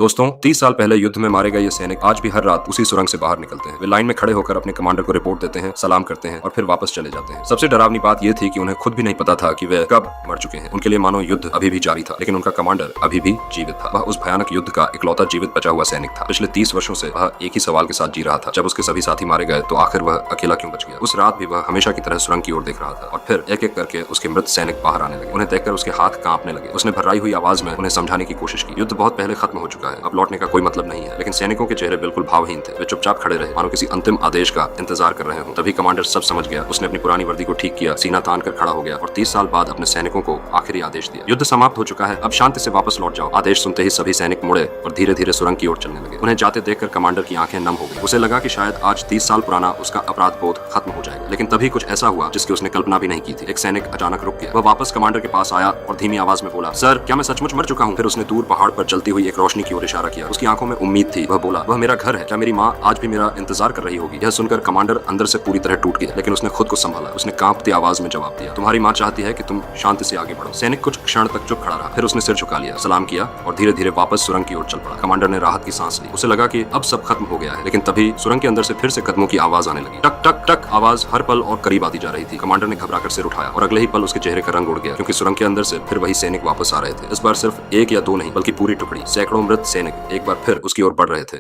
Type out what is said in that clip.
दोस्तों 30 साल पहले युद्ध में मारे गए ये सैनिक आज भी हर रात उसी सुरंग से बाहर निकलते हैं। वे लाइन में खड़े होकर अपने कमांडर को रिपोर्ट देते हैं, सलाम करते हैं और फिर वापस चले जाते हैं। सबसे डरावनी बात यह थी कि उन्हें खुद भी नहीं पता था कि वे कब मर चुके हैं। उनके लिए मानो युद्ध अभी भी जारी था, लेकिन उनका कमांडर अभी भी जीवित था। वह उस भयानक युद्ध का इकलौता जीवित बचा हुआ सैनिक था। पिछले 30 वर्षों से वह एक ही सवाल के साथ जी रहा था, जब उसके सभी साथी मारे गए तो आखिर वह अकेला क्यों बच गया। उस रात भी वह हमेशा की तरह सुरंग की ओर देख रहा था और फिर एक एक करके उसके मृत सैनिक बाहर आने लगे। उन्हें देखकर उसके हाथ कांपने लगे। उसने भर्राई हुई आवाज में उन्हें समझाने की कोशिश की, युद्ध बहुत पहले खत्म हो चुका है, अब लौटने का कोई मतलब नहीं है। लेकिन सैनिकों के चेहरे बिल्कुल भावहीन थे। वे चुपचाप खड़े रहे, मानो किसी अंतिम आदेश का इंतजार कर रहे हो। तभी कमांडर सब समझ गया। उसने अपनी पुरानी वर्दी को ठीक किया, सीना तान कर खड़ा हो गया और 30 साल बाद अपने सैनिकों को आखिरी आदेश दिया। युद्ध समाप्त हो चुका है, अब शांति से वापस लौट जाओ। आदेश सुनते ही सभी सैनिक मुड़े और धीरे धीरे सुरंग की ओर चलने लगे। उन्हें जाते देखकर कमांडर की आंखें नम हो गई। उसे लगा कि शायद आज 30 साल पुराना उसका अपराध बोध खत्म हो जाएगा। लेकिन तभी कुछ ऐसा हुआ जिसकी उसने कल्पना भी नहीं की थी। एक सैनिक अचानक रुक गया। वह वापस कमांडर के पास आया और धीमी आवाज में बोला, सर क्या मैं सचमुच मर चुका हूँ? फिर उसने दूर पहाड़ पर जलती हुई एक रोशनी की ओर इशारा किया। उसकी आंखों में उम्मीद थी। वह बोला, वह मेरा घर है, क्या मेरी माँ आज भी मेरा इंतजार कर रही होगी? यह सुनकर कमांडर अंदर से पूरी तरह टूट गया, लेकिन उसने खुद को संभाला। उसने कांपती आवाज में जवाब दिया, तुम्हारी माँ चाहती है कि तुम शांति से आगे बढ़ो। सैनिक कुछ क्षण तक चुप खड़ा रहा, फिर उसने सिर झुका लिया, सलाम किया और धीरे धीरे वापस सुरंग की ओर चल पड़ा। कमांडर ने राहत की सांस ली। उसे लगा कि अब सब खत्म हो गया है, लेकिन तभी सुरंग के अंदर से फिर से कदमों की आवाज आने लगी। टक टक टक आवाज हर पल और करीब आती जा रही थी। कमांडर ने घबराकर सिर उठाया और अगले ही पल उसके चेहरे का रंग उड़ गया, क्योंकि सुरंग के अंदर से फिर वही सैनिक वापस आ रहे थे। इस बार सिर्फ एक या दो नहीं, बल्कि पूरी टुकड़ी, सैकड़ों मृत सैनिक एक बार फिर उसकी ओर बढ़ रहे थे।